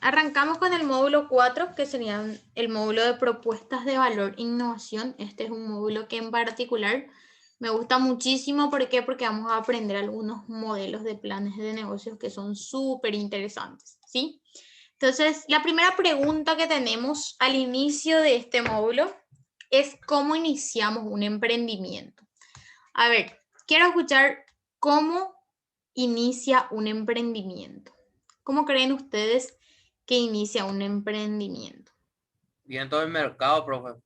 Arrancamos con el módulo 4, que sería el módulo de propuestas de valor e innovación. Este es un módulo que en particular me gusta muchísimo. ¿Por qué? Porque vamos a aprender algunos modelos de planes de negocios que son súper interesantes, ¿sí? Entonces, la primera pregunta que tenemos al inicio de este módulo es ¿cómo iniciamos un emprendimiento? A ver, quiero escuchar cómo inicia un emprendimiento. ¿Cómo creen ustedes que inicia un emprendimiento? Viendo el mercado, profe.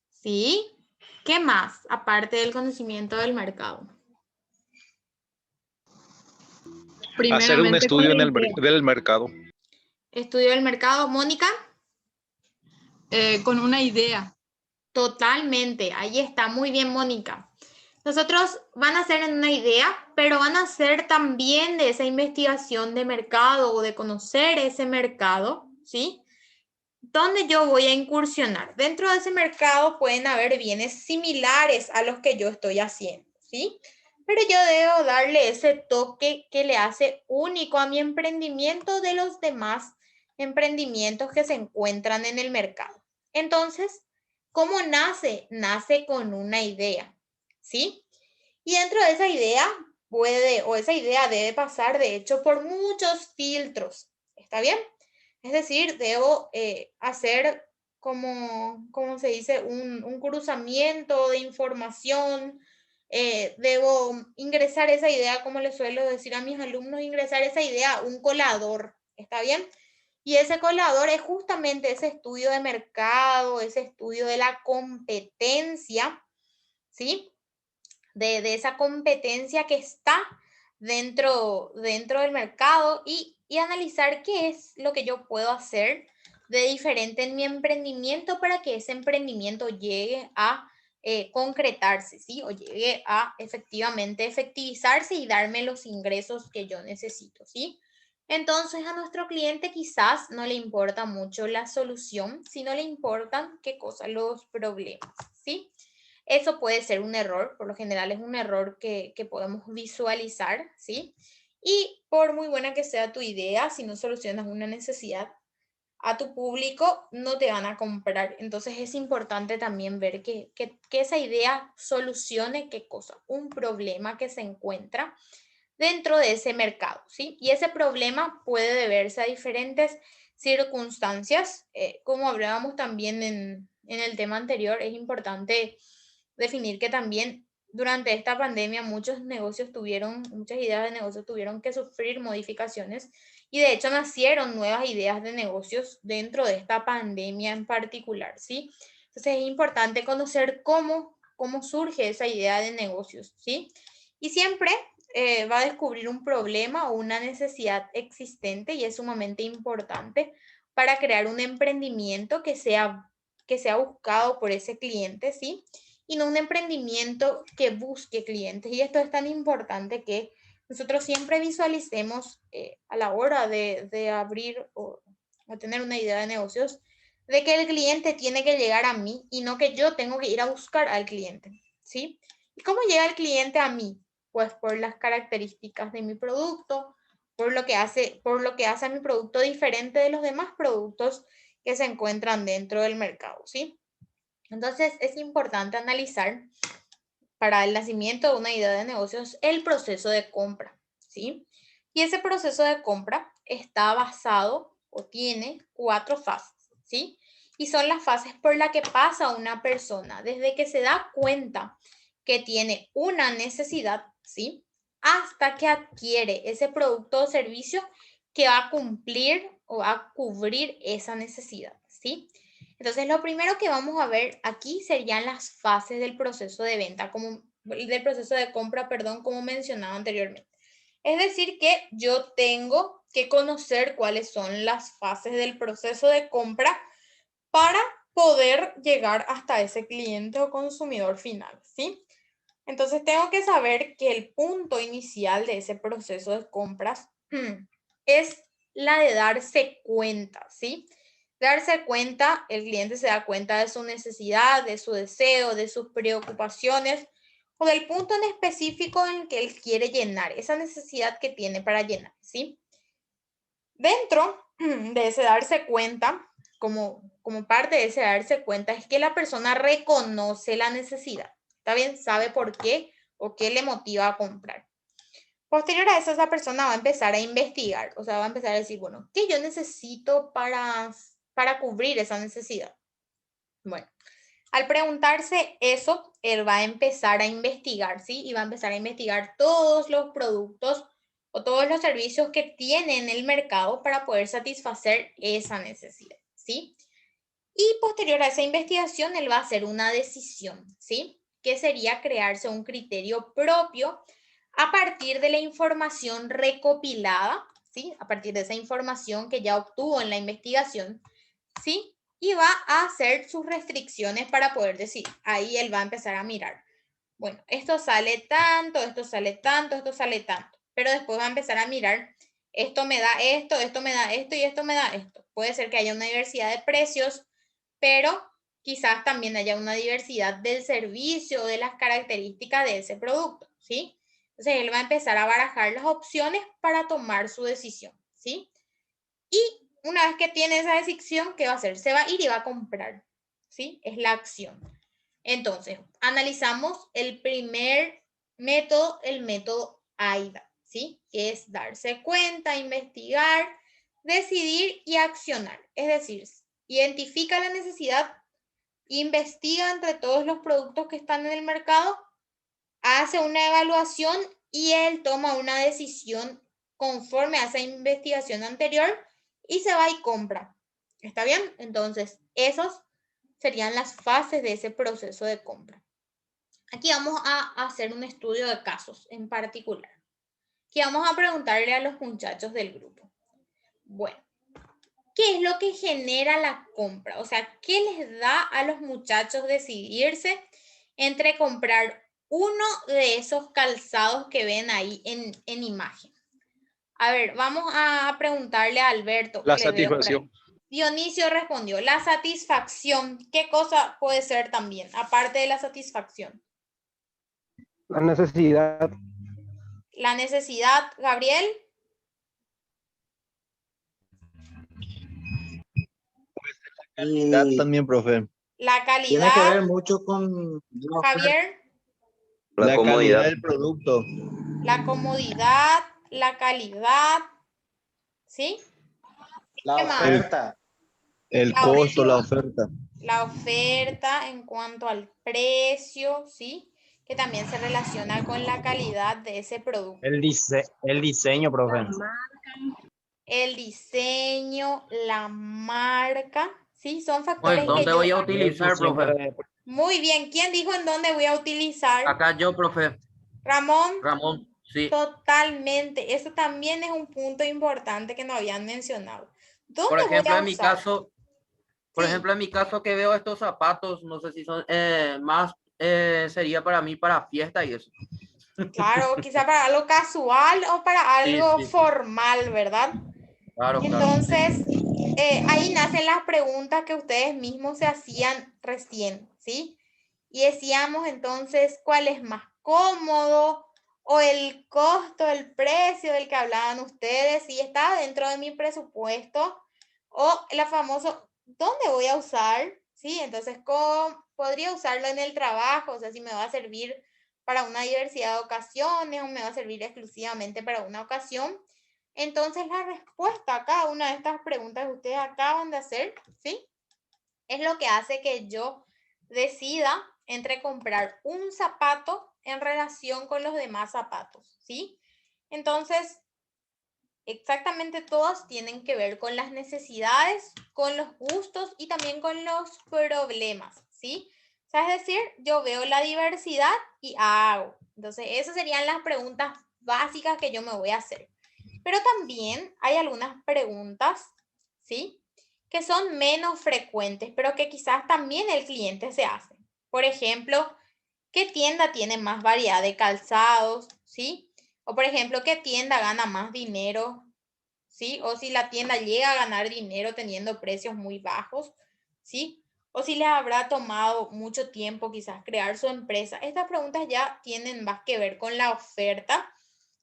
¿Sí? ¿Qué más aparte del conocimiento del mercado? Hacer un Primeramente con estudio la idea, del mercado. Estudio del mercado. Mónica, con una idea. totalmente. Ahí está. Muy bien, Mónica. Nosotros van a ser en una idea, pero van a ser también de esa investigación de mercado o de conocer ese mercado, ¿sí? Donde yo voy a incursionar. Dentro de ese mercado pueden haber bienes similares a los que yo estoy haciendo, ¿sí? Pero yo debo darle ese toque que le hace único a mi emprendimiento de los demás emprendimientos que se encuentran en el mercado. Entonces, ¿cómo nace? Nace con una idea, ¿sí? Y dentro de esa idea esa idea debe pasar, de hecho, por muchos filtros, ¿está bien? Es decir, debo hacer como se dice, un cruzamiento de información. Debo ingresar esa idea, como les suelo decir a mis alumnos, ingresar esa idea a un colador, ¿está bien? Y ese colador es justamente ese estudio de mercado, ese estudio de la competencia, ¿sí? De esa competencia que está dentro del mercado y analizar qué es lo que yo puedo hacer de diferente en mi emprendimiento para que ese emprendimiento llegue a concretarse, ¿sí? O llegue a efectivamente efectivizarse y darme los ingresos que yo necesito, ¿sí? Entonces a nuestro cliente quizás no le importa mucho la solución, sino le importan qué cosa, los problemas, ¿sí? Eso puede ser un error, por lo general es un error que podemos visualizar, ¿sí? Y por muy buena que sea tu idea, si no solucionas una necesidad a tu público, no te van a comprar. Entonces es importante también ver que esa idea solucione qué cosa, un problema que se encuentra dentro de ese mercado, ¿sí? Y ese problema puede deberse a diferentes circunstancias. Como hablábamos también en el tema anterior, es importante definir que también durante esta pandemia muchas ideas de negocios tuvieron que sufrir modificaciones y de hecho nacieron nuevas ideas de negocios dentro de esta pandemia en particular, ¿sí? Entonces es importante conocer cómo surge esa idea de negocios, ¿sí? Y siempre va a descubrir un problema o una necesidad existente y es sumamente importante para crear un emprendimiento que sea buscado por ese cliente, ¿sí? Y no un emprendimiento que busque clientes. Y esto es tan importante que nosotros siempre visualicemos a la hora de abrir o tener una idea de negocios, de que el cliente tiene que llegar a mí y no que yo tengo que ir a buscar al cliente, ¿sí? ¿Y cómo llega el cliente a mí? Pues por las características de mi producto, por lo que hace a mi producto diferente de los demás productos que se encuentran dentro del mercado, ¿sí? Entonces es importante analizar para el nacimiento de una idea de negocios el proceso de compra, ¿sí? Y ese proceso de compra está basado o tiene 4 fases, ¿sí? Y son las fases por las que pasa una persona desde que se da cuenta que tiene una necesidad, ¿sí? Hasta que adquiere ese producto o servicio que va a cumplir o va a cubrir esa necesidad, ¿sí? Entonces, lo primero que vamos a ver aquí serían las fases del proceso de venta, del proceso de compra, perdón, como mencionaba anteriormente. Es decir, que yo tengo que conocer cuáles son las fases del proceso de compra para poder llegar hasta ese cliente o consumidor final, ¿sí? Entonces, tengo que saber que el punto inicial de ese proceso de compras es la de darse cuenta, ¿sí? Darse cuenta, el cliente se da cuenta de su necesidad, de su deseo, de sus preocupaciones o del punto en específico en que él quiere llenar, esa necesidad que tiene para llenar, ¿sí? Dentro de ese darse cuenta, como parte de ese darse cuenta, es que la persona reconoce la necesidad. ¿Está bien? Sabe por qué o qué le motiva a comprar. Posterior a eso, esa persona va a empezar a investigar, o sea, va a empezar a decir, bueno, ¿qué yo necesito para cubrir esa necesidad? Bueno, al preguntarse eso, él va a empezar a investigar, ¿sí? Y va a empezar a investigar todos los productos o todos los servicios que tiene en el mercado para poder satisfacer esa necesidad, ¿sí? Y posterior a esa investigación, él va a hacer una decisión, ¿sí? Que sería crearse un criterio propio a partir de la información recopilada, ¿sí? A partir de esa información que ya obtuvo en la investigación, ¿sí? Y va a hacer sus restricciones para poder decir, ahí él va a empezar a mirar, bueno, esto sale tanto, esto sale tanto, esto sale tanto, pero después va a empezar a mirar, esto me da esto me da esto y esto me da esto. Puede ser que haya una diversidad de precios, pero quizás también haya una diversidad del servicio o de las características de ese producto, ¿sí? Entonces él va a empezar a barajar las opciones para tomar su decisión, ¿sí? Y una vez que tiene esa decisión, ¿qué va a hacer? Se va a ir y va a comprar, ¿sí? Es la acción. Entonces, analizamos el primer método, el método AIDA, ¿sí? Que es darse cuenta, investigar, decidir y accionar. Es decir, identifica la necesidad, investiga entre todos los productos que están en el mercado, hace una evaluación y él toma una decisión conforme a esa investigación anterior y se va y compra. ¿Está bien? Entonces, esos serían las fases de ese proceso de compra. Aquí vamos a hacer un estudio de casos en particular. Aquí vamos a preguntarle a los muchachos del grupo. Bueno, ¿qué es lo que genera la compra? O sea, ¿qué les da a los muchachos decidirse entre comprar uno de esos calzados que ven ahí en imagen? A ver, vamos a preguntarle a Alberto, La que le veo por ahí. satisfacción. Dionisio respondió, la satisfacción. ¿Qué cosa puede ser también, aparte de la satisfacción? La necesidad. La necesidad, Gabriel, Y También, profe. la tiene que ver calidad, mucho con la oferta. Javier, La comodidad. calidad del producto. la comodidad, la calidad, ¿sí? La ¿Qué más? oferta. El Mauricio, costo, la oferta. la oferta en cuanto al precio, ¿sí? Que también se relaciona con la calidad de ese producto. El diseño, profe. El diseño, la marca, ¿sí? Son Pues, factores que ¿dónde voy a yo... utilizar, profe? Muy bien, ¿quién dijo en dónde voy a utilizar? Acá yo, profe. Ramón, Ramón, sí. totalmente. Eso también es un punto importante que no habían mencionado. Por ¿Dónde voy ejemplo, a en mi usar? caso, por Sí, ejemplo, en mi caso que veo estos zapatos, no sé si son más, sería para mí para fiesta y eso. claro, quizá para algo casual o para Sí, algo sí, sí. formal, ¿verdad? Claro, claro. Entonces, ahí nacen las preguntas que ustedes mismos se hacían recién, ¿sí? Y decíamos entonces cuál es más cómodo o el costo, el precio del que hablaban ustedes, si está dentro de mi presupuesto o la famoso, ¿dónde voy a usar? ¿Sí? Entonces, ¿cómo podría usarlo en el trabajo? O sea, si me va a servir para una diversidad de ocasiones o me va a servir exclusivamente para una ocasión. Entonces, la respuesta a cada una de estas preguntas que ustedes acaban de hacer, ¿sí? Es lo que hace que yo decida entre comprar un zapato en relación con los demás zapatos, ¿sí? Entonces, exactamente todas tienen que ver con las necesidades, con los gustos y también con los problemas, ¿sí? O sea, es decir, yo veo la diversidad y hago. Entonces, esas serían las preguntas básicas que yo me voy a hacer. Pero también hay algunas preguntas, ¿sí? Que son menos frecuentes, pero que quizás también el cliente se hace. Por ejemplo, ¿qué tienda tiene más variedad de calzados? ¿Sí? O por ejemplo, ¿qué tienda gana más dinero? ¿Sí? O si la tienda llega a ganar dinero teniendo precios muy bajos, ¿sí? O si les habrá tomado mucho tiempo quizás crear su empresa. Estas preguntas ya tienen más que ver con la oferta,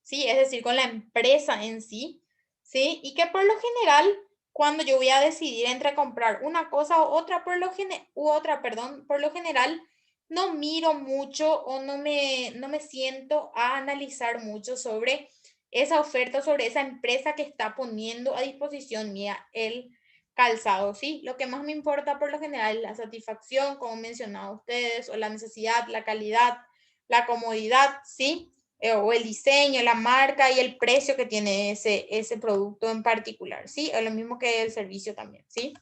¿sí? Es decir, con la empresa en sí, ¿sí? Y que por lo general cuando yo voy a decidir entre comprar una cosa u otra, por lo general, no miro mucho o no me siento a analizar mucho sobre esa oferta, sobre esa empresa que está poniendo a disposición mía el calzado, ¿sí? Lo que más me importa por lo general es la satisfacción, como mencionado ustedes, o la necesidad, la calidad, la comodidad, ¿sí? O el diseño, la marca y el precio que tiene ese producto en particular, ¿sí? Es lo mismo que el servicio también, ¿sí?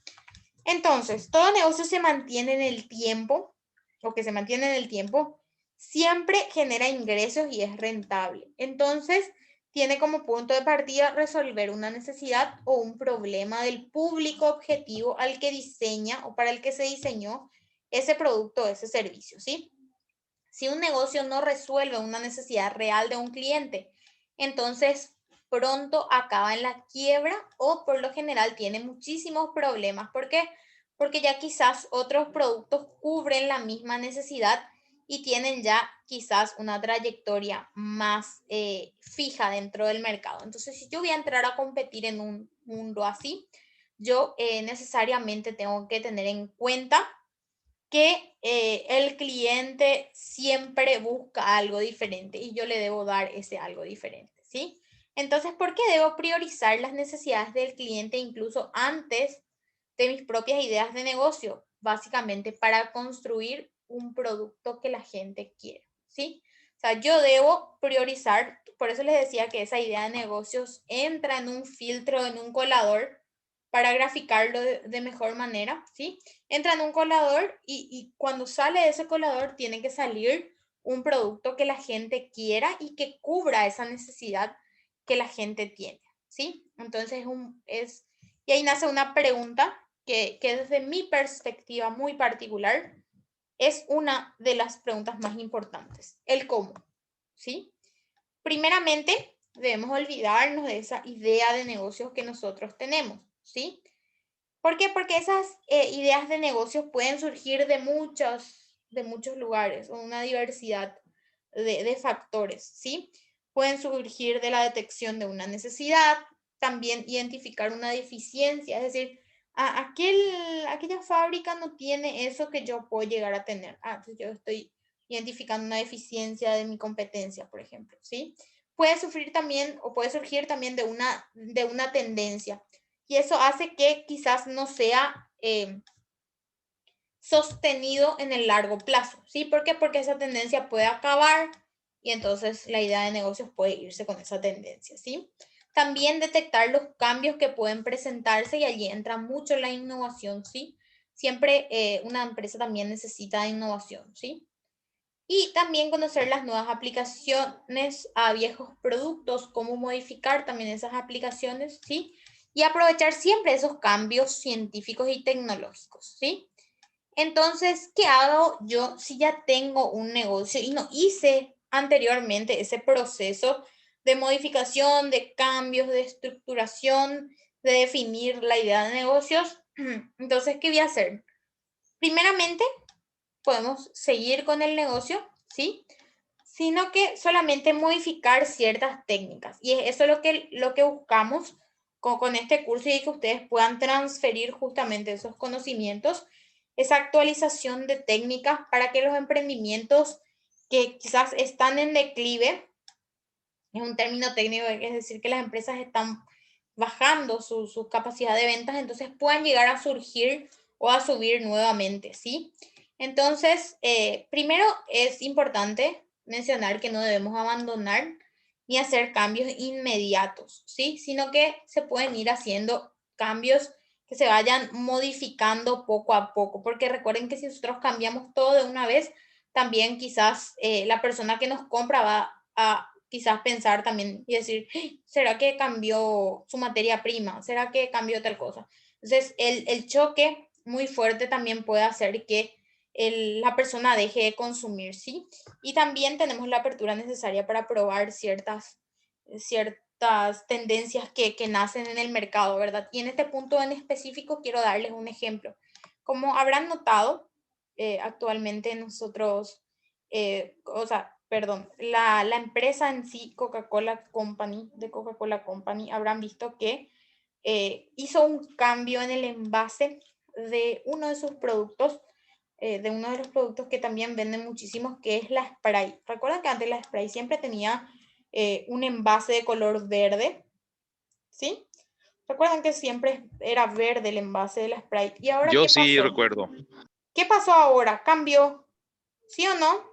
Entonces, todo negocio se mantiene en el tiempo, o que se mantiene en el tiempo, siempre genera ingresos y es rentable. Entonces, tiene como punto de partida resolver una necesidad o un problema del público objetivo al que diseña o para el que se diseñó ese producto o ese servicio, ¿sí? Si un negocio no resuelve una necesidad real de un cliente, entonces pronto acaba en la quiebra o por lo general tiene muchísimos problemas. ¿Por qué? Porque ya quizás otros productos cubren la misma necesidad y tienen ya quizás una trayectoria más fija dentro del mercado. Entonces, si yo voy a entrar a competir en un mundo así, yo necesariamente tengo que tener en cuenta que el cliente siempre busca algo diferente y yo le debo dar ese algo diferente, ¿sí? Entonces, ¿por qué debo priorizar las necesidades del cliente incluso antes de mis propias ideas de negocio? Básicamente para construir un producto que la gente quiere, ¿sí? O sea, yo debo priorizar, por eso les decía que esa idea de negocios entra en un filtro, en un colador para graficarlo de mejor manera, ¿sí? Entra en un colador y cuando sale de ese colador tiene que salir un producto que la gente quiera y que cubra esa necesidad que la gente tiene, ¿sí? Entonces y ahí nace una pregunta que desde mi perspectiva muy particular es una de las preguntas más importantes, el cómo, ¿sí? Primeramente, debemos olvidarnos de esa idea de negocios que nosotros tenemos, ¿sí? ¿Por qué? Porque esas ideas de negocios pueden surgir de muchos lugares o una diversidad de factores, ¿sí? Pueden surgir de la detección de una necesidad, también identificar una deficiencia, es decir, aquella fábrica no tiene eso que yo puedo llegar a tener. Entonces yo estoy identificando una deficiencia de mi competencia, por ejemplo, ¿sí? Puede sufrir también o puede surgir también de una tendencia y eso hace que quizás no sea sostenido en el largo plazo, ¿sí? ¿Por qué? Porque esa tendencia puede acabar y entonces la idea de negocios puede irse con esa tendencia, ¿sí? También detectar los cambios que pueden presentarse y allí entra mucho la innovación, ¿sí? Siempre una empresa también necesita innovación, ¿sí? Y también conocer las nuevas aplicaciones a viejos productos, cómo modificar también esas aplicaciones, ¿sí? Y aprovechar siempre esos cambios científicos y tecnológicos, ¿sí? Entonces, ¿qué hago yo si ya tengo un negocio y no hice anteriormente ese proceso de modificación, de cambios, de estructuración, de definir la idea de negocios? Entonces, ¿qué voy a hacer? Primeramente, podemos seguir con el negocio, ¿sí? Sino que solamente modificar ciertas técnicas. Y eso es lo que buscamos con este curso y que ustedes puedan transferir justamente esos conocimientos, esa actualización de técnicas para que los emprendimientos que quizás están en declive, es un término técnico, es decir, que las empresas están bajando su capacidad de ventas, entonces puedan llegar a surgir o a subir nuevamente, ¿sí? Entonces, primero es importante mencionar que no debemos abandonar ni hacer cambios inmediatos, ¿sí? Sino que se pueden ir haciendo cambios que se vayan modificando poco a poco, porque recuerden que si nosotros cambiamos todo de una vez, también quizás la persona que nos compra va a quizás pensar también y decir, ¿será que cambió su materia prima? ¿Será que cambió tal cosa? Entonces, el choque muy fuerte también puede hacer que la persona deje de consumir, ¿sí? Y también tenemos la apertura necesaria para probar ciertas tendencias que nacen en el mercado, ¿verdad? Y en este punto en específico quiero darles un ejemplo. Como habrán notado, actualmente nosotros, perdón, la empresa en sí, Coca-Cola Company, de Coca-Cola Company, habrán visto que hizo un cambio en el envase de uno de sus productos, de uno de los productos que también venden muchísimos, que es la Sprite. Recuerdan que antes la Sprite siempre tenía un envase de color verde, ¿sí? Recuerdan que siempre era verde el envase de la Sprite. ¿Y ahora Yo qué sí pasó? recuerdo. ¿Qué pasó ahora? ¿Cambió? ¿Sí o no?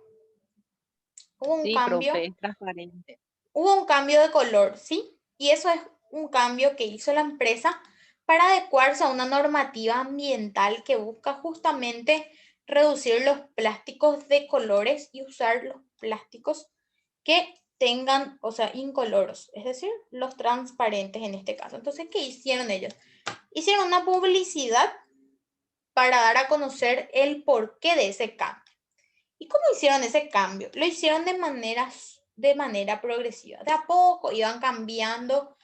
Hubo un Sí, cambio. profe, es transparente. Hubo un cambio de color, ¿sí? Y eso es un cambio que hizo la empresa para adecuarse a una normativa ambiental que busca justamente reducir los plásticos de colores y usar los plásticos que tengan, o sea, incoloros, es decir, los transparentes en este caso. Entonces, ¿qué hicieron ellos? Hicieron una publicidad para dar a conocer el porqué de ese cambio. ¿Y cómo hicieron ese cambio? Lo hicieron de manera progresiva. De a poco iban cambiando.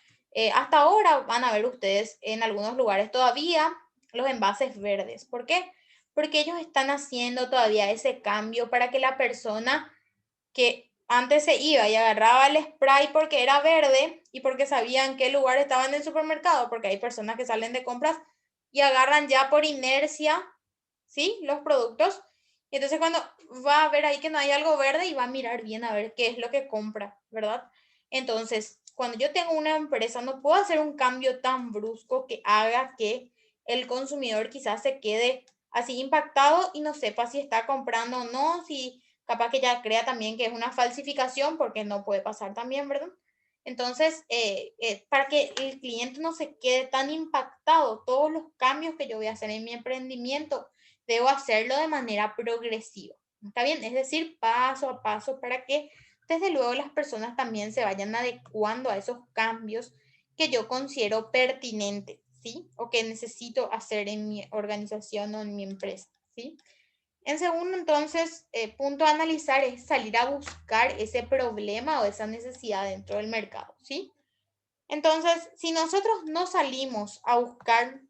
Hasta ahora van a ver ustedes en algunos lugares todavía los envases verdes. ¿Por qué? Porque ellos están haciendo todavía ese cambio para que la persona que antes se iba y agarraba el spray porque era verde y porque sabían qué lugar estaba en el supermercado, porque hay personas que salen de compras y agarran ya por inercia, ¿sí? Los productos. Y entonces cuando va a ver ahí que no hay algo verde y va a mirar bien a ver qué es lo que compra, ¿verdad? Entonces, cuando yo tengo una empresa, no puedo hacer un cambio tan brusco que haga que el consumidor quizás se quede así impactado y no sepa si está comprando o no, si capaz que ya crea también que es una falsificación, porque no puede pasar también, ¿verdad? Entonces, para que el cliente no se quede tan impactado, todos los cambios que yo voy a hacer en mi emprendimiento, debo hacerlo de manera progresiva. ¿Está bien? Es decir, paso a paso para que desde luego las personas también se vayan adecuando a esos cambios que yo considero pertinentes, ¿sí? O que necesito hacer en mi organización o en mi empresa, ¿sí? En segundo, entonces, punto a analizar es salir a buscar ese problema o esa necesidad dentro del mercado, ¿sí? Entonces, si nosotros no salimos a buscar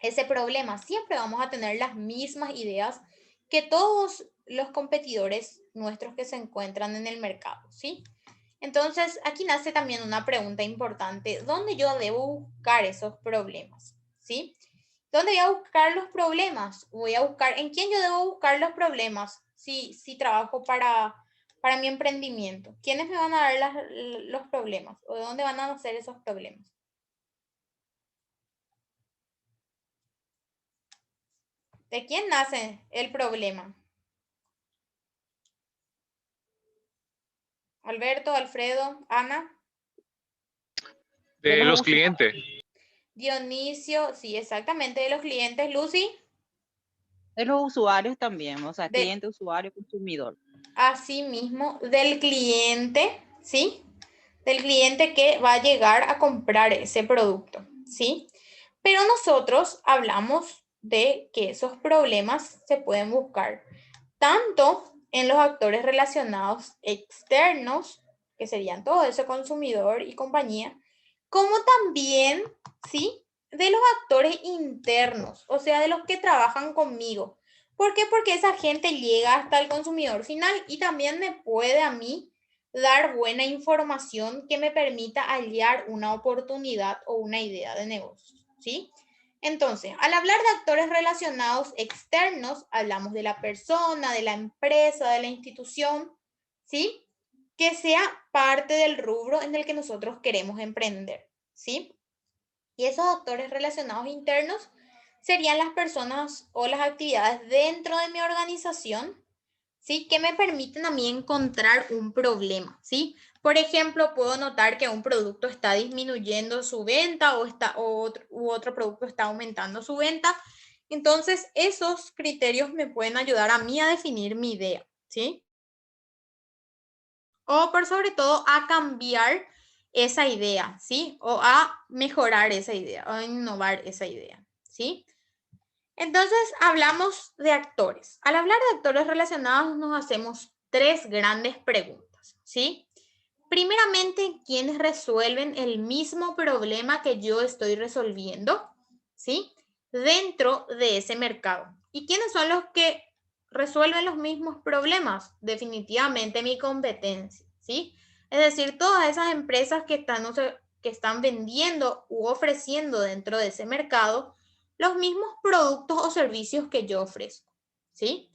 ese problema, siempre vamos a tener las mismas ideas que todos los competidores nuestros que se encuentran en el mercado, ¿sí? Entonces, aquí nace también una pregunta importante, ¿dónde yo debo buscar esos problemas? ¿Sí? ¿Dónde voy a buscar los problemas? Voy a buscar, ¿en quién yo debo buscar los problemas? Si trabajo para mi emprendimiento. ¿Quiénes me van a dar los problemas? ¿O de dónde van a nacer esos problemas? ¿De quién nace el problema? Alberto, Alfredo, Ana. De los clientes. Dionisio, sí, exactamente, de los clientes. Lucy. De los usuarios también, o sea, De- cliente, usuario, consumidor. Así mismo, del cliente, ¿sí? Del cliente que va a llegar a comprar ese producto, ¿sí? Pero nosotros hablamos de que esos problemas se pueden buscar tanto en los actores relacionados externos, que serían todo ese consumidor y compañía, como también, ¿sí? De los actores internos, o sea, de los que trabajan conmigo. ¿Por qué? Porque esa gente llega hasta el consumidor final y también me puede a mí dar buena información que me permita hallar una oportunidad o una idea de negocio, ¿sí? Entonces, al hablar de actores relacionados externos, hablamos de la persona, de la empresa, de la institución, ¿sí? Que sea parte del rubro en el que nosotros queremos emprender, ¿sí? Y esos actores relacionados internos serían las personas o las actividades dentro de mi organización, ¿sí? Que me permiten a mí encontrar un problema, ¿sí? Por ejemplo, puedo notar que un producto está disminuyendo su venta u otro producto está aumentando su venta. Entonces, esos criterios me pueden ayudar a mí a definir mi idea, ¿sí? O por sobre todo a cambiar esa idea, ¿sí? O a mejorar esa idea, o a innovar esa idea, ¿sí? Entonces, hablamos de actores. Al hablar de actores relacionados, nos hacemos tres grandes preguntas, ¿sí? Primeramente, ¿quiénes resuelven el mismo problema que yo estoy resolviendo? ¿Sí? Dentro de ese mercado. ¿Y quiénes son los que resuelven los mismos problemas? Definitivamente mi competencia, ¿sí? Es decir, todas esas empresas que están que están vendiendo u ofreciendo dentro de ese mercado los mismos productos o servicios que yo ofrezco, ¿sí?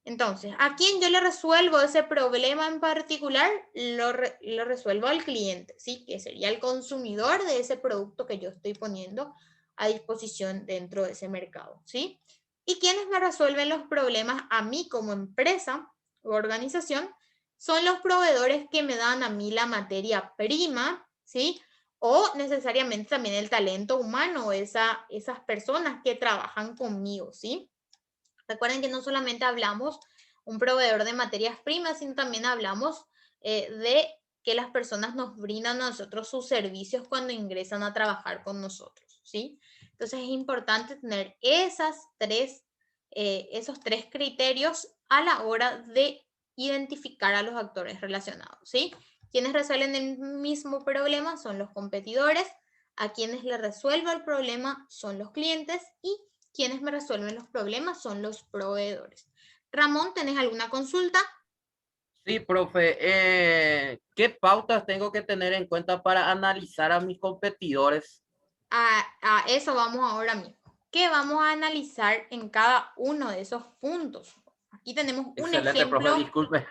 Entonces, ¿a quién yo le resuelvo ese problema en particular? Lo resuelvo al cliente, ¿sí? Que sería el consumidor de ese producto que yo estoy poniendo a disposición dentro de ese mercado, ¿sí? ¿Y quiénes me resuelven los problemas a mí como empresa o organización? Son los proveedores que me dan a mí la materia prima, ¿sí? O necesariamente también el talento humano, esas personas que trabajan conmigo, ¿sí? Recuerden que no solamente hablamos un proveedor de materias primas, sino también hablamos de que las personas nos brindan a nosotros sus servicios cuando ingresan a trabajar con nosotros, ¿sí? Entonces es importante tener esos tres criterios a la hora de identificar a los actores relacionados, ¿sí? Quienes resuelven el mismo problema son los competidores, a quienes le resuelvo el problema son los clientes y quienes me resuelven los problemas son los proveedores. Ramón, ¿tenés alguna consulta? Sí, profe. ¿Qué pautas tengo que tener en cuenta para analizar a mis competidores? A eso vamos ahora mismo. ¿Qué vamos a analizar en cada uno de esos puntos? Aquí tenemos un Excelente, ejemplo. profe, disculpe.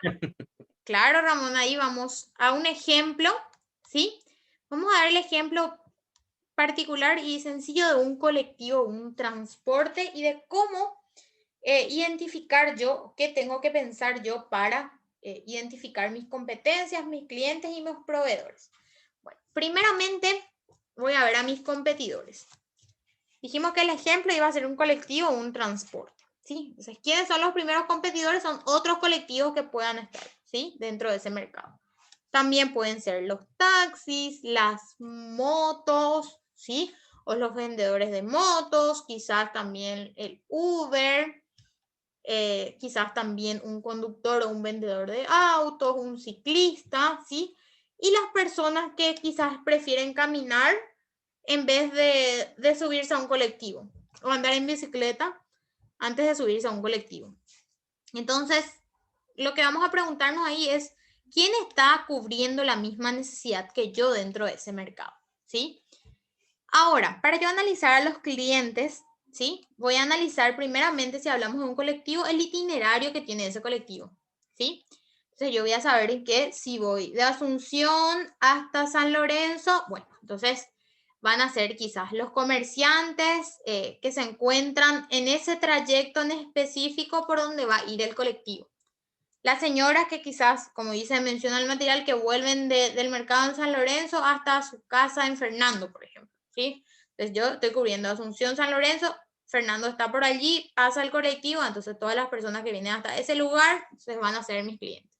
Claro, Ramón, ahí vamos a un ejemplo, ¿sí? Vamos a ver el ejemplo particular y sencillo de un colectivo, un transporte y de cómo identificar yo, qué tengo que pensar yo para identificar mis competencias, mis clientes y mis proveedores. Bueno, primeramente voy a ver a mis competidores. Dijimos que el ejemplo iba a ser un colectivo o un transporte, ¿sí? Entonces, ¿quiénes son los primeros competidores? Son otros colectivos que puedan estar, ¿sí? Dentro de ese mercado. También pueden ser los taxis, las motos, ¿sí? O los vendedores de motos, quizás también el Uber, quizás también un conductor o un vendedor de autos, un ciclista, ¿sí? Y las personas que quizás prefieren caminar en vez de subirse a un colectivo o andar en bicicleta antes de subirse a un colectivo. Entonces, lo que vamos a preguntarnos ahí es, ¿quién está cubriendo la misma necesidad que yo dentro de ese mercado? ¿Sí? Ahora, para yo analizar a los clientes, ¿sí? Voy a analizar primeramente, si hablamos de un colectivo, el itinerario que tiene ese colectivo, ¿sí? Entonces yo voy a saber en qué, si voy de Asunción hasta San Lorenzo, bueno, entonces van a ser quizás los comerciantes que se encuentran en ese trayecto en específico por donde va a ir el colectivo. Las señoras que quizás, como dice, menciona el material, que vuelven del mercado en San Lorenzo hasta su casa en Fernando, por ejemplo, ¿sí? Entonces yo estoy cubriendo Asunción, San Lorenzo, Fernando está por allí, pasa el colectivo, entonces todas las personas que vienen hasta ese lugar se van a ser mis clientes.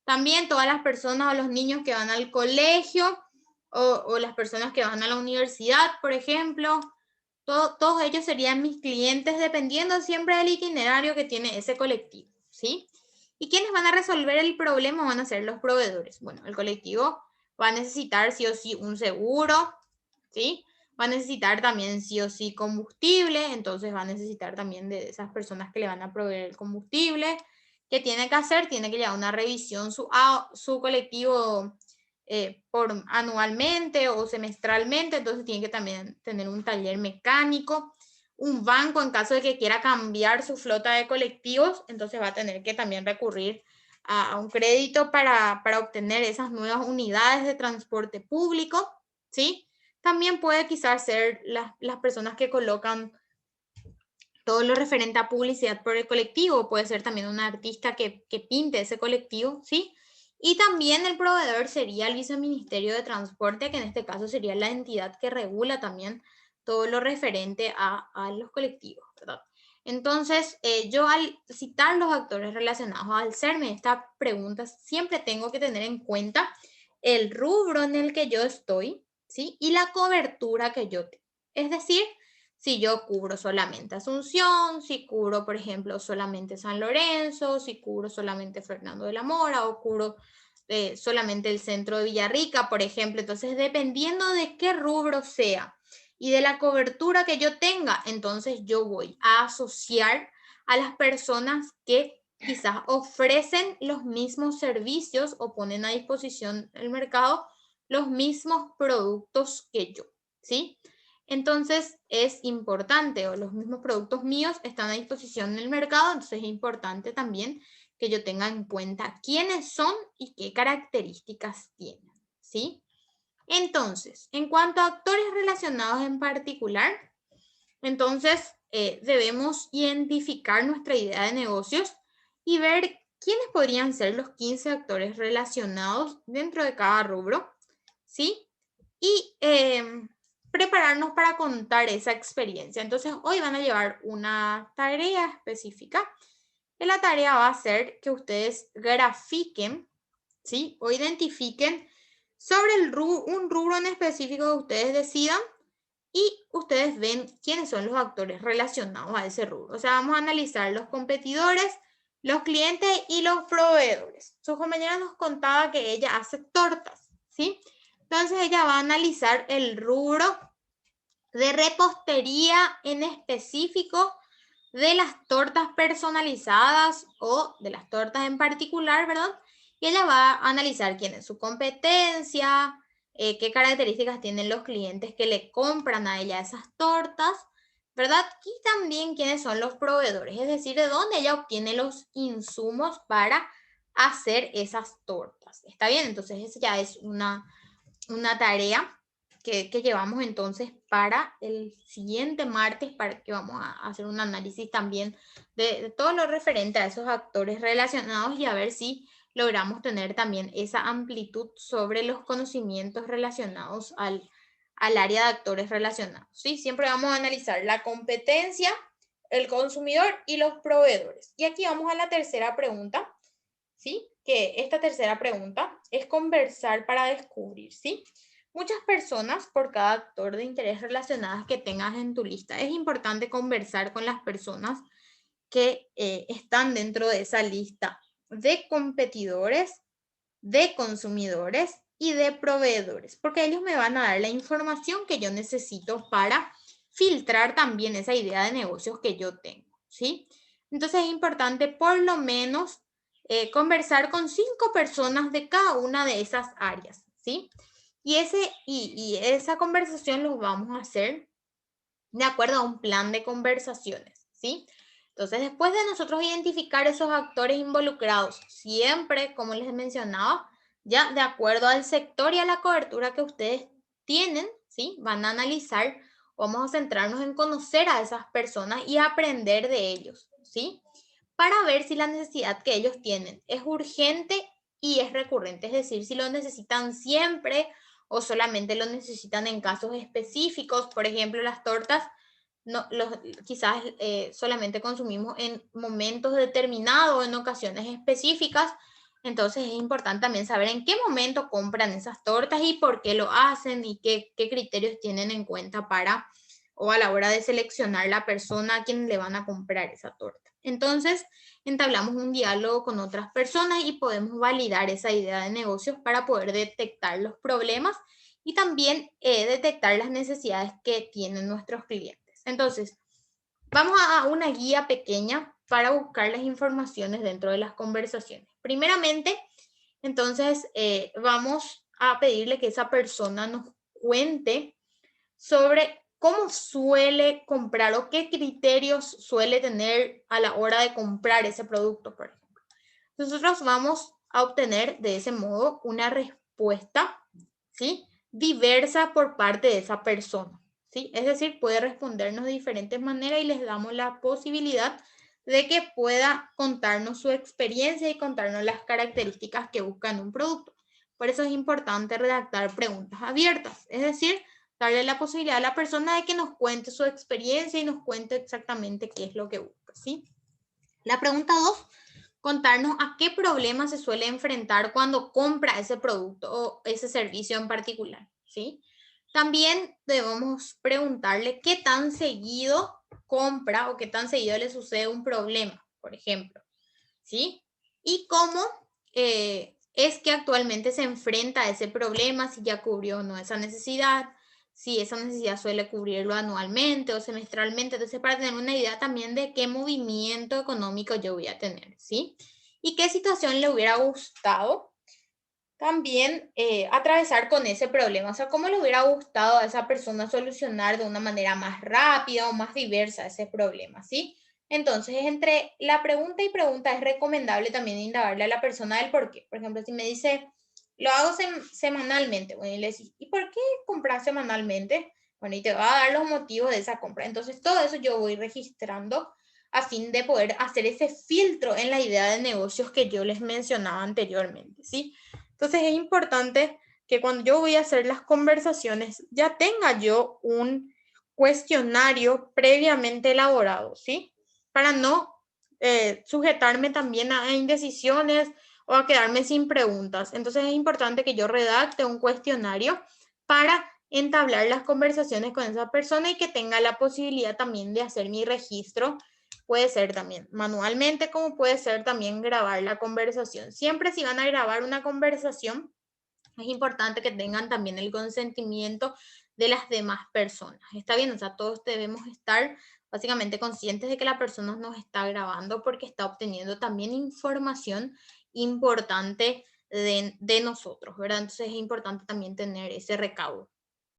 También todas las personas o los niños que van al colegio o las personas que van a la universidad, por ejemplo, todos ellos serían mis clientes dependiendo siempre del itinerario que tiene ese colectivo, ¿sí? ¿Y quiénes van a resolver el problema? Van a ser los proveedores. Bueno, el colectivo va a necesitar sí o sí un seguro, ¿sí? Va a necesitar también sí o sí combustible, entonces va a necesitar también de esas personas que le van a proveer el combustible. ¿Qué tiene que hacer? Tiene que llevar una revisión su colectivo anualmente o semestralmente, entonces tiene que también tener un taller mecánico, un banco en caso de que quiera cambiar su flota de colectivos, entonces va a tener que también recurrir a un crédito para obtener esas nuevas unidades de transporte público, ¿sí? También puede quizás ser las personas que colocan todo lo referente a publicidad por el colectivo, puede ser también un artista que pinte ese colectivo, ¿sí? Y también el proveedor sería el Viceministerio de Transporte, que en este caso sería la entidad que regula también todo lo referente a los colectivos, ¿verdad? Entonces, yo al citar los actores relacionados, al hacerme estas preguntas, siempre tengo que tener en cuenta el rubro en el que yo estoy, ¿sí? Y la cobertura que yo tengo. Es decir, si yo cubro solamente Asunción, si cubro, por ejemplo, solamente San Lorenzo, si cubro solamente Fernando de la Mora o cubro solamente el centro de Villarrica, por ejemplo. Entonces, dependiendo de qué rubro sea y de la cobertura que yo tenga, entonces yo voy a asociar a las personas que quizás ofrecen los mismos servicios o ponen a disposición el mercado los mismos productos que yo, ¿sí? Entonces es importante, o los mismos productos míos están a disposición en el mercado, entonces es importante también que yo tenga en cuenta quiénes son y qué características tienen, ¿sí? Entonces, en cuanto a actores relacionados en particular, entonces debemos identificar nuestra idea de negocios y ver quiénes podrían ser los 15 actores relacionados dentro de cada rubro, ¿sí? Y prepararnos para contar esa experiencia. Entonces, hoy van a llevar una tarea específica. Y la tarea va a ser que ustedes grafiquen, ¿sí? O identifiquen sobre un rubro en específico que ustedes decidan y ustedes ven quiénes son los actores relacionados a ese rubro. O sea, vamos a analizar los competidores, los clientes y los proveedores. Su compañera nos contaba que ella hace tortas, ¿sí? Entonces ella va a analizar el rubro de repostería en específico, de las tortas personalizadas o de las tortas en particular, ¿verdad? Y ella va a analizar quién es su competencia, qué características tienen los clientes que le compran a ella esas tortas, ¿verdad? Y también quiénes son los proveedores, es decir, de dónde ella obtiene los insumos para hacer esas tortas. ¿Está bien? Entonces, esa ya es una tarea que llevamos entonces para el siguiente martes, para que vamos a hacer un análisis también de todo lo referente a esos actores relacionados y a ver si logramos tener también esa amplitud sobre los conocimientos relacionados al área de actores relacionados. ¿Sí? Siempre vamos a analizar la competencia, el consumidor y los proveedores. Y aquí vamos a la tercera pregunta, ¿sí? Que esta tercera pregunta es conversar para descubrir, ¿sí? Muchas personas por cada actor de interés relacionadas que tengas en tu lista. Es importante conversar con las personas que están dentro de esa lista de competidores, de consumidores y de proveedores, porque ellos me van a dar la información que yo necesito para filtrar también esa idea de negocios que yo tengo, ¿sí? Entonces es importante por lo menos conversar con 5 personas de cada una de esas áreas, ¿sí? Y esa conversación lo vamos a hacer de acuerdo a un plan de conversaciones, ¿sí? Entonces, después de nosotros identificar esos actores involucrados, siempre, como les mencionaba, ya de acuerdo al sector y a la cobertura que ustedes tienen, ¿sí? Van a analizar, vamos a centrarnos en conocer a esas personas y aprender de ellos, ¿sí? Para ver si la necesidad que ellos tienen es urgente y es recurrente, es decir, si lo necesitan siempre o solamente lo necesitan en casos específicos. Por ejemplo, las tortas quizás solamente consumimos en momentos determinados, en ocasiones específicas. Entonces es importante también saber en qué momento compran esas tortas y por qué lo hacen y qué criterios tienen en cuenta para o a la hora de seleccionar la persona a quien le van a comprar esa torta. Entonces, entablamos un diálogo con otras personas y podemos validar esa idea de negocios para poder detectar los problemas y también detectar las necesidades que tienen nuestros clientes. Entonces, vamos a una guía pequeña para buscar las informaciones dentro de las conversaciones. Primeramente, entonces, vamos a pedirle que esa persona nos cuente sobre cómo suele comprar o qué criterios suele tener a la hora de comprar ese producto, por ejemplo. Nosotros vamos a obtener de ese modo una respuesta, ¿sí? Diversa por parte de esa persona, ¿sí? Es decir, puede respondernos de diferentes maneras y les damos la posibilidad de que pueda contarnos su experiencia y contarnos las características que busca en un producto. Por eso es importante redactar preguntas abiertas, es decir, darle la posibilidad a la persona de que nos cuente su experiencia y nos cuente exactamente qué es lo que busca, ¿sí? La pregunta 2, contarnos a qué problema se suele enfrentar cuando compra ese producto o ese servicio en particular, ¿sí? También debemos preguntarle qué tan seguido compra o qué tan seguido le sucede un problema, por ejemplo, ¿sí? Y cómo es que actualmente se enfrenta a ese problema, si ya cubrió o no esa necesidad, si esa necesidad suele cubrirlo anualmente o semestralmente. Entonces, para tener una idea también de qué movimiento económico yo voy a tener, ¿sí? Y qué situación le hubiera gustado también atravesar con ese problema. O sea, ¿cómo le hubiera gustado a esa persona solucionar de una manera más rápida o más diversa ese problema? ¿Sí? Entonces, entre la pregunta y pregunta es recomendable también indagarle a la persona del por qué. Por ejemplo, si me dice, lo hago semanalmente, bueno, y le decís, ¿y por qué compras semanalmente? Bueno, y te va a dar los motivos de esa compra. Entonces, todo eso yo voy registrando a fin de poder hacer ese filtro en la idea de negocios que yo les mencionaba anteriormente, ¿sí? Entonces, es importante que cuando yo voy a hacer las conversaciones ya tenga yo un cuestionario previamente elaborado, ¿sí? Para no sujetarme también a indecisiones o a quedarme sin preguntas. Entonces es importante que yo redacte un cuestionario para entablar las conversaciones con esa persona y que tenga la posibilidad también de hacer mi registro. Puede ser también manualmente, como puede ser también grabar la conversación. Siempre si van a grabar una conversación, es importante que tengan también el consentimiento de las demás personas. Está bien, o sea, todos debemos estar básicamente conscientes de que la persona nos está grabando porque está obteniendo también información importante de nosotros, ¿verdad? Entonces es importante también tener ese recaudo.